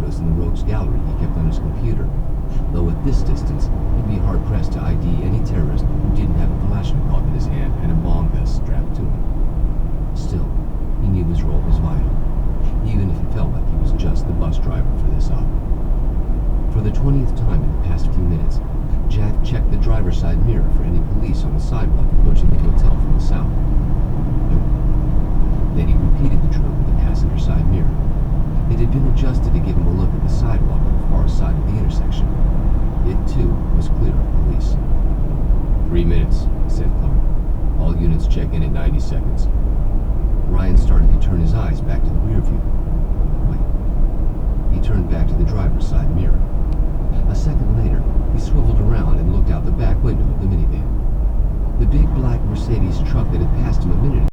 photos in the rogues gallery he kept on his computer, though at this distance, he'd be hard-pressed to ID any terrorist who didn't have a Kalashnikov in his hand and a bomb vest strapped to him. Still, he knew his role was vital, even if it felt like he was just the bus driver for this op. For the 20th time in the past few minutes, Jack checked the driver's side mirror for any police on the sidewalk approaching the hotel from the south. Nope. Then he repeated the drill with the passenger side mirror. It had been adjusted to give him a look at the sidewalk on the far side of the intersection. It, too, was clear of police. 3 minutes, said Clark. All units check in at 90 seconds. Ryan started to turn his eyes back to the rear view. Wait. He turned back to the driver's side mirror. A second later, he swiveled around and looked out the back window of the minivan. The big black Mercedes truck that had passed him a minute ago